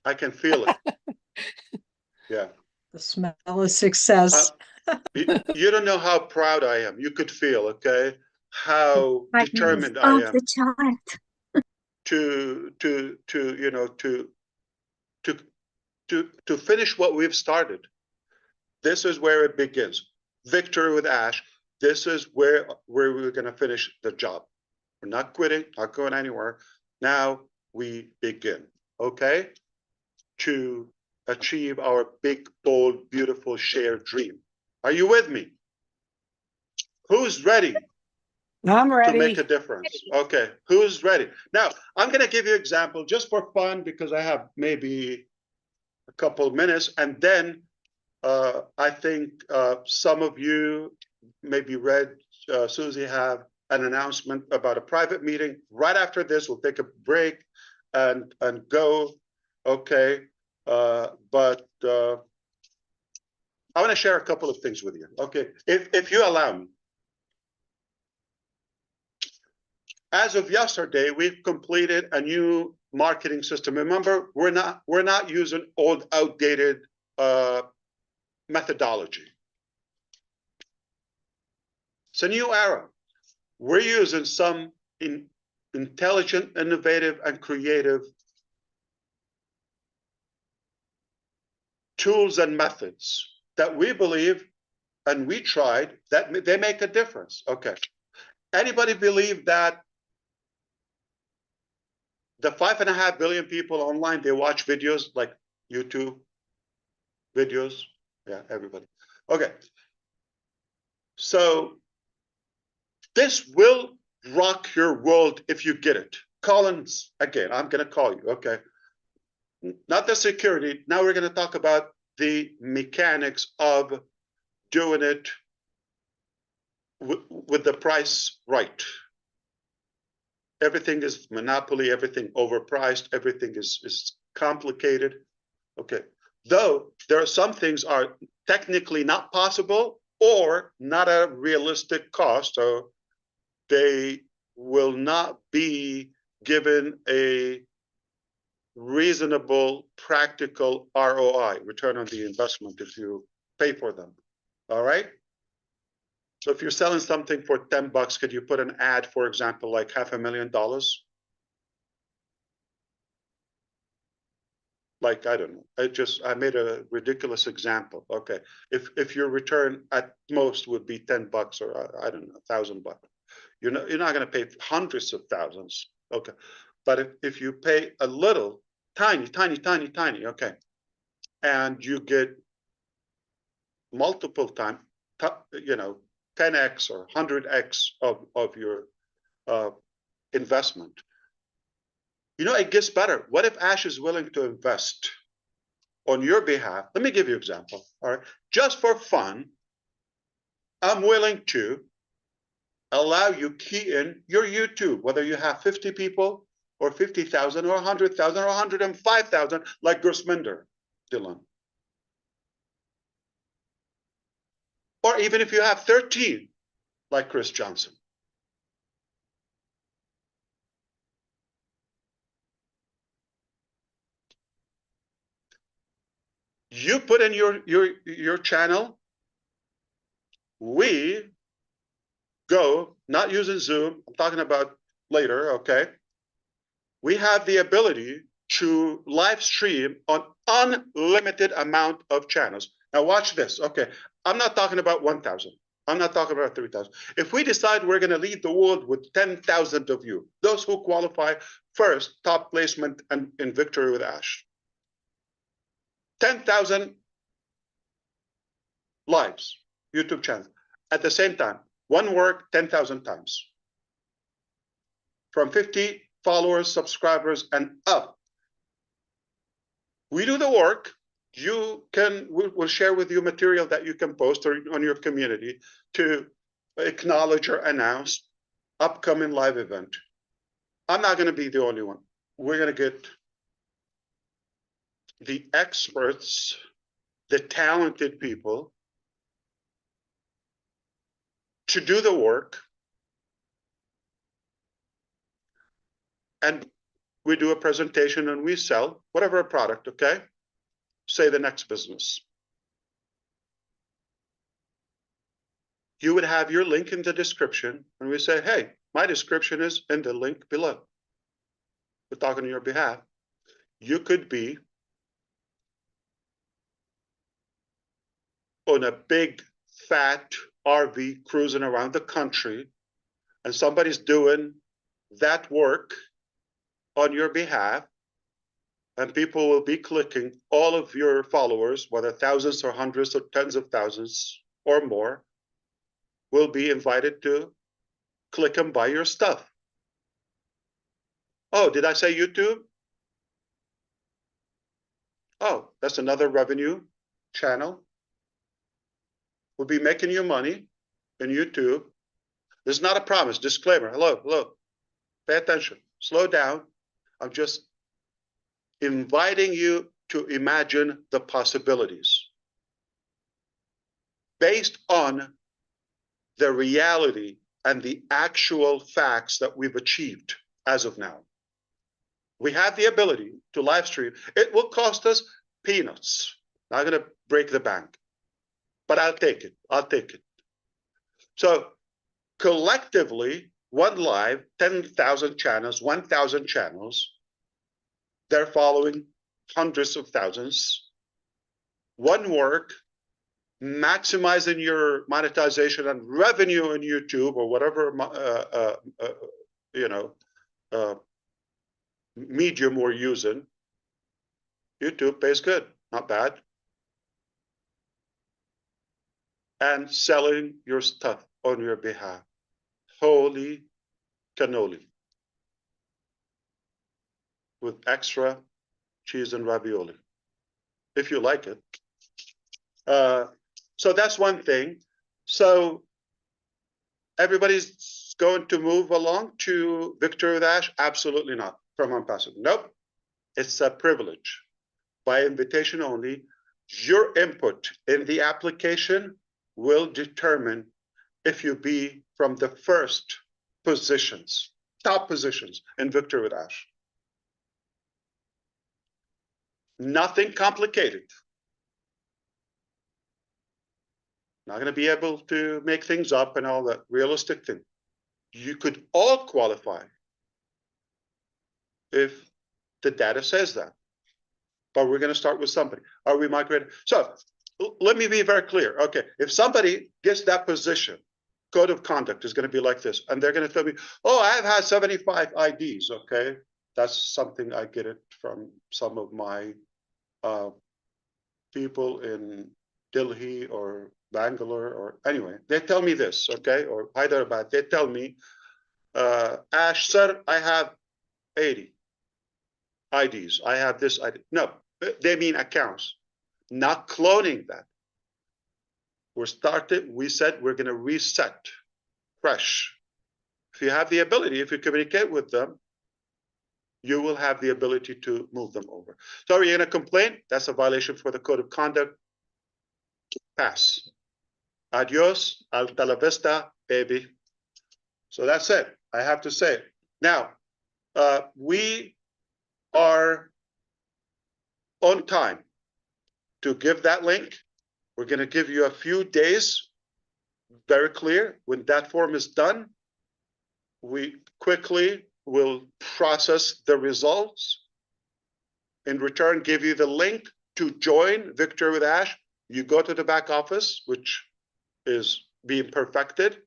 S1: I can feel it. Yeah.
S5: The smell of success.
S1: You don't know how proud I am. You could feel, okay, how determined I am to finish what we've started. This is where it begins. Victory with Ash. This is where we're going to finish the job. We're not quitting, not going anywhere. Now we begin, okay, to achieve our big, bold, beautiful shared dream. Are you with me? Who's ready?
S4: I'm ready.
S1: To make a difference. Okay, who's ready? Now, I'm going to give you an example just for fun because I have maybe a couple of minutes. And then I think some of you maybe read Susie have an announcement about a private meeting. Right after this, we'll take a break and go. Okay, but I want to share a couple of things with you. Okay, if you allow me. As of yesterday, we've completed a new marketing system. Remember, we're not using old, outdated methodology. It's a new era. We're using some intelligent, innovative, and creative tools and methods that we believe and we tried that they make a difference. Okay. Anybody believe that the 5.5 billion people online, they watch videos like YouTube videos? Yeah, everybody. Okay. So this will rock your world if you get it. Collins, again, I'm going to call you, okay? Not the security. Now we're going to talk about the mechanics of doing it with the price right. Everything is monopoly, everything overpriced, everything is complicated. Okay. Though there are some things are technically not possible or not a realistic cost, so they will not be given a reasonable, practical ROI, return on the investment, if you pay for them. All right? So if you're selling something for $10, could you put an ad, for example, like $500,000? Like, I don't know. I made a ridiculous example. Okay. If your return at most would be $10 or I don't know, $1,000. You're not going to pay hundreds of thousands. Okay. But if you pay a little, tiny, okay, and you get multiple times, 10x or 100x of your investment, it gets better. What if Ash is willing to invest on your behalf? Let me give you an example. All right. Just for fun, I'm willing to allow you key in your YouTube, whether you have 50 people or 50,000 or 100,000 or 105,000, like Gurusminder Dylan. Or even if you have 13, like Chris Johnson. You put in your channel, we go, not using Zoom, I'm talking about later, okay? We have the ability to live stream on unlimited amount of channels. Now watch this, okay? I'm not talking about 1,000. I'm not talking about 3,000. If we decide we're going to lead the world with 10,000 of you, those who qualify first, top placement and in Victory with Ash, 10,000 lives, YouTube channels. At the same time, one work 10,000 times. From 50 followers, subscribers, and up. We do the work. We'll share with you material that you can post or on your community to acknowledge or announce upcoming live event. I'm not going to be the only one. We're going to get the experts, the talented people to do the work. And we do a presentation and we sell whatever product, okay? Say the next business. You would have your link in the description and we say, hey, my description is in the link below. We're talking on your behalf. You could be on a big, fat RV cruising around the country and somebody's doing that work on your behalf, and people will be clicking. All of your followers, whether thousands or hundreds or tens of thousands or more, will be invited to click and buy your stuff. Oh, did I say YouTube? Oh, that's another revenue channel. We'll be making you money in YouTube. This is not a promise. Disclaimer. Hello. Pay attention. Slow down. I'm just inviting you to imagine the possibilities based on the reality and the actual facts that we've achieved as of now. We have the ability to live stream. It will cost us peanuts. Not going to break the bank, but I'll take it. I'll take it. So collectively, one live, 10,000 channels, 1,000 channels. They're following hundreds of thousands. One work, maximizing your monetization and revenue on YouTube or whatever medium we're using. YouTube pays good, not bad. And selling your stuff on your behalf. Holy cannoli. With extra cheese and ravioli, if you like it. So that's one thing. So everybody's going to move along to Victor with Ash? Absolutely not. From ONPASSIVE. Nope. It's a privilege. By invitation only. Your input in the application will determine if you be from the first positions, top positions in Victor with Ash. Nothing complicated. Not going to be able to make things up and all that realistic thing. You could all qualify if the data says that. But we're going to start with somebody. Are we migrating? So let me be very clear. Okay, if somebody gets that position, code of conduct is going to be like this. And they're going to tell me, oh, I've had 75 IDs. Okay, that's something I get it from some of my people in Delhi or Bangalore or anyway. They tell me this, okay, or Hyderabad. They tell me, Ash, sir, I have 80 IDs. I have this ID. No, they mean accounts, not cloning that. We said we're going to reset fresh. If you have the ability, if you communicate with them, you will have the ability to move them over. So are you going to complain? That's a violation for the code of conduct. Pass. Adios, hasta la vista, baby. So that's it. I have to say it. Now, we are on time to give that link. We're going to give you a few days, very clear. When that form is done, we quickly will process the results. In return, give you the link to join Victor with Ash. You go to the back office, which is being perfected.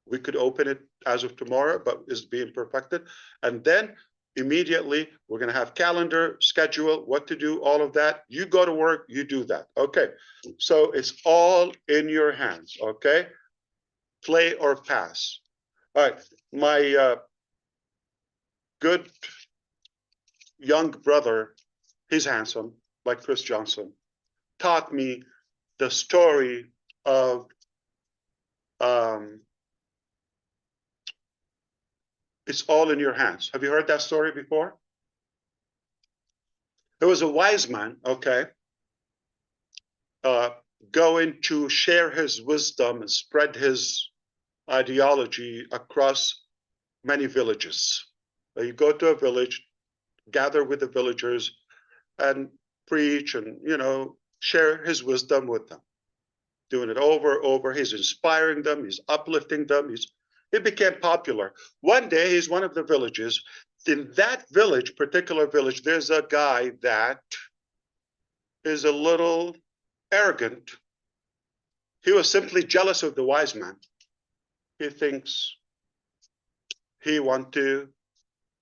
S1: We could open it as of tomorrow, but is being perfected. And then immediately, we're going to have calendar, schedule, what to do, all of that. You go to work, you do that. Okay, so it's all in your hands, okay? Play or pass. All right, my good young brother, he's handsome, like Chris Johnson, taught me the story of it's all in your hands. Have you heard that story before? There was a wise man, okay, going to share his wisdom and spread his ideology across many villages. You go to a village, gather with the villagers, and preach and, share his wisdom with them. Doing it over. He's inspiring them. He's uplifting them. He became popular. One day, he's one of the villages. In that village, particular village, there's a guy that is a little arrogant. He was simply jealous of the wise man. He thinks he wants to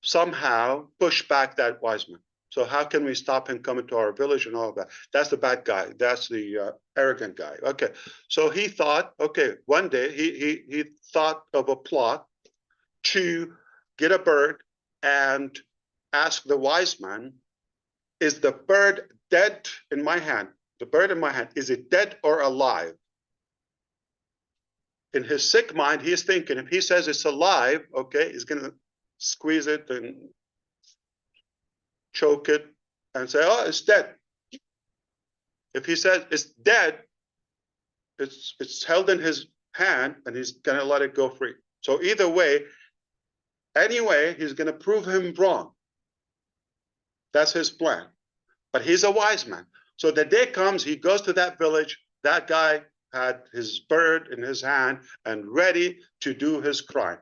S1: somehow push back that wise man. So how can we stop him coming to our village and all of that? That's the bad guy. That's the arrogant guy. Okay. So he thought, okay, one day he thought of a plot to get a bird and ask the wise man, is the bird dead in my hand? The bird in my hand, is it dead or alive? In his sick mind, he's thinking, if he says it's alive, okay, he's going to squeeze it and choke it and say, oh, it's dead. If he says it's dead, it's held in his hand and he's going to let it go free. So either way, anyway, he's going to prove him wrong. That's his plan. But he's a wise man. So the day comes, he goes to that village. That guy had his bird in his hand and ready to do his crime.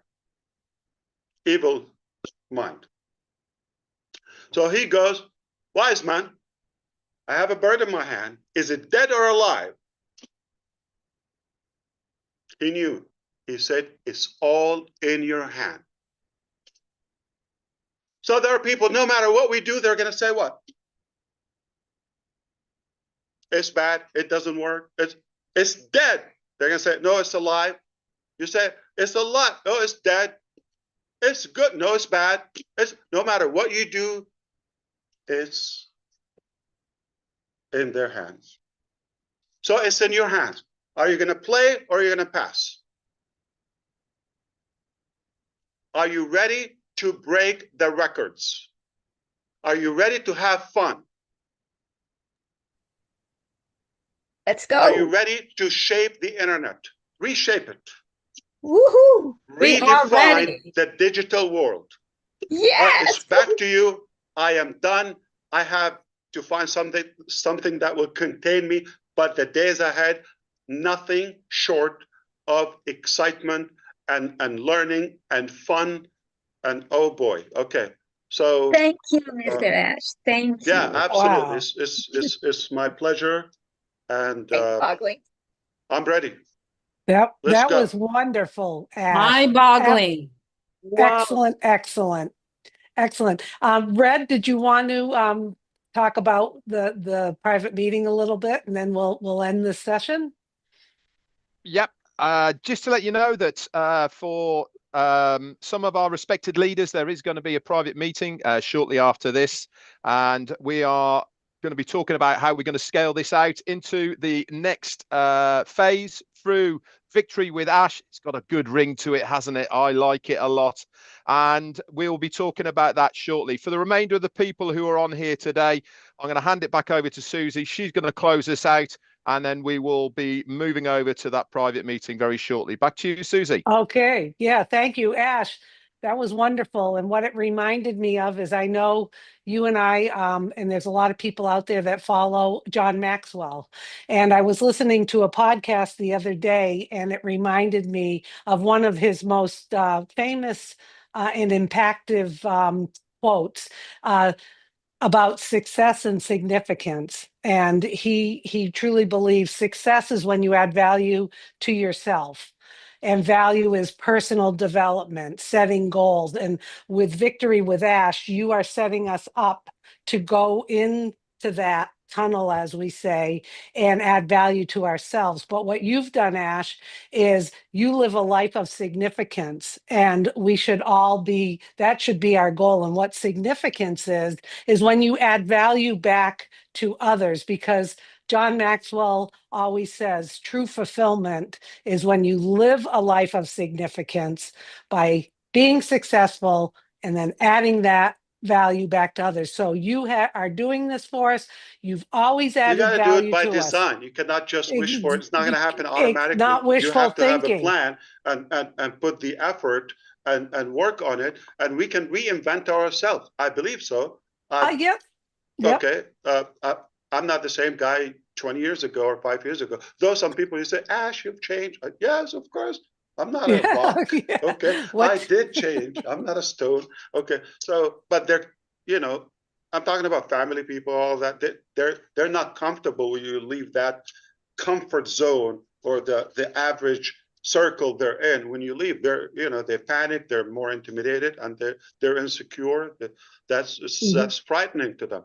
S1: Evil mind. So he goes, wise man, I have a bird in my hand. Is it dead or alive? He knew. He said, it's all in your hand. So there are people, no matter what we do, they're going to say what? It's bad. It doesn't work. It's dead. They're going to say, no, it's alive. You say, it's alive. No, it's dead. It's good. No, it's bad. It's no matter what you do, it's in their hands. So it's in your hands. Are you going to play or are you going to pass? Are you ready to break the records? Are you ready to have fun?
S3: Let's go.
S1: Are you ready to shape the internet? Reshape it.
S3: Woohoo! We are
S1: Redefine
S3: ready.
S1: the digital world.
S3: Yes.
S1: It's back to you. I am done. I have to find something that will contain me. But the days ahead, nothing short of excitement and learning and fun. And oh boy, okay. So
S3: Thank you, Mr. Ash. Thank you.
S1: yeah, absolutely.
S4: Wow.
S1: It's my pleasure, and
S3: Mind-boggling.
S1: I'm ready.
S4: That
S1: Let's go.
S4: was wonderful, Ash.
S6: Mind-boggling. Wow.
S4: Excellent, excellent, excellent. Red, did you want to talk about the private meeting a little bit, and then we'll end this session?
S2: Yep. Just to let you know that for some of our respected leaders, there is going to be a private meeting shortly after this, and we are going to be talking about how we're going to scale this out into the next phase through Victory with Ash. It's got a good ring to it, hasn't it? I like it a lot. And we'll be talking about that shortly. For the remainder of the people who are on here today, I'm going to hand it back over to Susie. She's going to close us out, and then we will be moving over to that private meeting very shortly. Back to you, Susie.
S4: Okay. Yeah. Thank you, Ash. That was wonderful. And what it reminded me of is I know you and I, and there's a lot of people out there that follow John Maxwell. And I was listening to a podcast the other day, and it reminded me of one of his most famous and impactful quotes. About success and significance. And he truly believes success is when you add value to yourself. And value is personal development, setting goals. And with Victory with Ash, you are setting us up to go into that tunnel, as we say, and add value to ourselves. But what you've done, Ash, is you live a life of significance, and we should all be, that should be our goal. And what significance is when you add value back to others, because John Maxwell always says true fulfillment is when you live a life of significance by being successful and then adding that value back to others. So you are doing this for us. You've always
S1: You
S4: added
S1: got to do
S4: value
S1: it by
S4: to us.
S1: design. You cannot just wish for it. It's not going to happen
S4: It's
S1: automatically.
S4: not
S1: You
S4: wishful
S1: have to have a
S4: thinking.
S1: plan and put the effort and work on it, and we can reinvent ourselves. I believe so.
S4: Yep.
S1: Okay. I'm not the same guy 20 years ago or 5 years ago. Though some people, you say, Ash, you've changed. Yes, of course. I'm not a rock.
S4: Yeah.
S1: Okay. I did change. I'm not a stone. Okay. So, but I'm talking about family people, all that. They're not comfortable when you leave that comfort zone or the average circle they're in. When you leave, they panic, they're more intimidated, and they're insecure. That's frightening to them.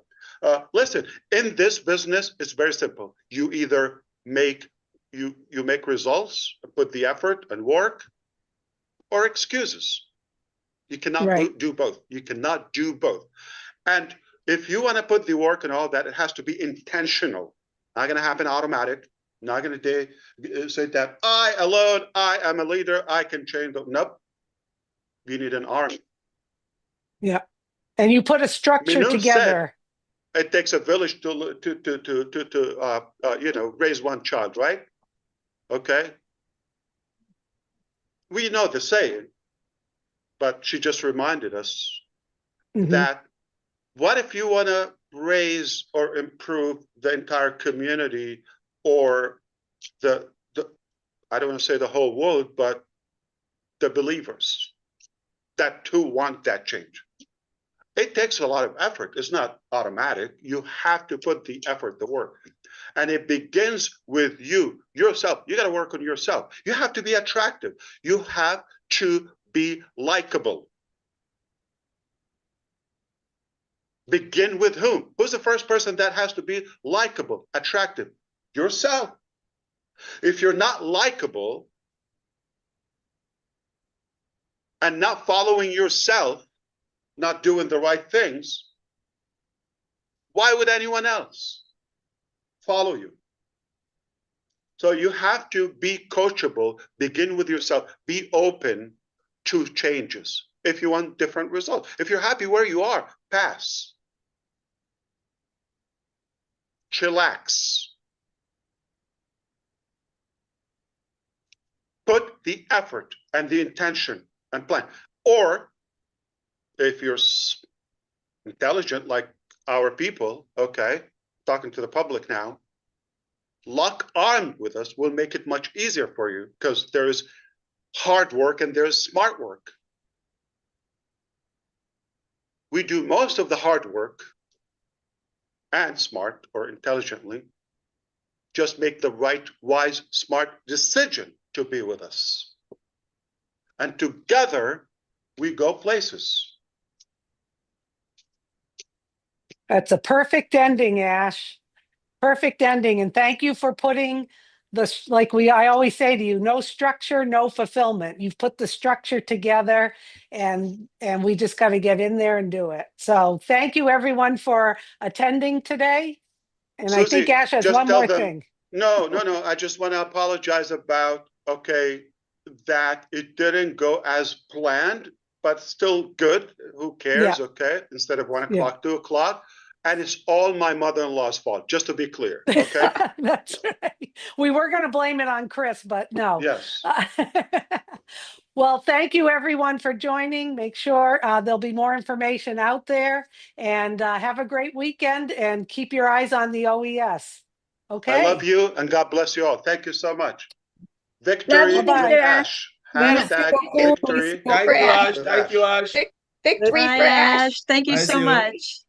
S1: Listen, in this business, it's very simple. You either make results, put the effort and work, or excuses. You cannot do both. You cannot do both. And if you want to put the work and all that, it has to be intentional. Not going to happen automatic. Not going to say that I alone, I am a leader, I can change. Nope. You need an army.
S4: Yeah. And you put a structure together.
S1: It takes a village to raise one child, right? Okay. We know the saying, but she just reminded us that What if you want to raise or improve the entire community or the I don't want to say the whole world, but the believers that too want that change? It takes a lot of effort. It's not automatic. You have to put the effort, the work. And it begins with you, yourself. You got to work on yourself. You have to be attractive. You have to be likable. Begin with whom? Who's the first person that has to be likable, attractive? Yourself. If you're not likable and not following yourself, not doing the right things, why would anyone else follow you? So you have to be coachable, begin with yourself, be open to changes if you want different results. If you're happy where you are, pass. Chillax. Put the effort and the intention and plan. Or if you're intelligent like our people, okay, talking to the public now, lock armed with us will make it much easier for you because there's hard work and there's smart work. We do most of the hard work and smart or intelligently. Just make the right, wise, smart decision to be with us. And together we go places.
S4: That's a perfect ending, Ash. Perfect ending. And thank you for putting this, I always say to you, no structure, no fulfillment. You've put the structure together and we just got to get in there and do it. So thank you everyone for attending today. And
S1: Susie,
S4: I think Ash has
S1: just
S4: one
S1: tell
S4: more
S1: them,
S4: thing.
S1: No. I just want to apologize about, okay, that it didn't go as planned, but still good. Who cares?
S4: Yeah.
S1: Okay. Instead of 1 o'clock, 2 o'clock. And it's all my mother-in-law's fault, just to be clear. Okay.
S4: That's right. We were going to blame it on Chris, but no.
S1: Yes.
S4: Well, thank you everyone for joining. Make sure there'll be more information out there, and have a great weekend and keep your eyes on the OES. Okay.
S1: I love you and God bless you all. Thank you so much.
S3: Love
S1: Victory
S3: you,
S1: in
S4: Bye-bye.
S3: Mr. Ash.
S1: Ash. Hashtag victory.
S3: Thank you, Ash.
S5: Bye,
S3: Victory for Ash.
S5: Ash. Thank you
S7: Nice
S5: so
S7: to-
S5: much.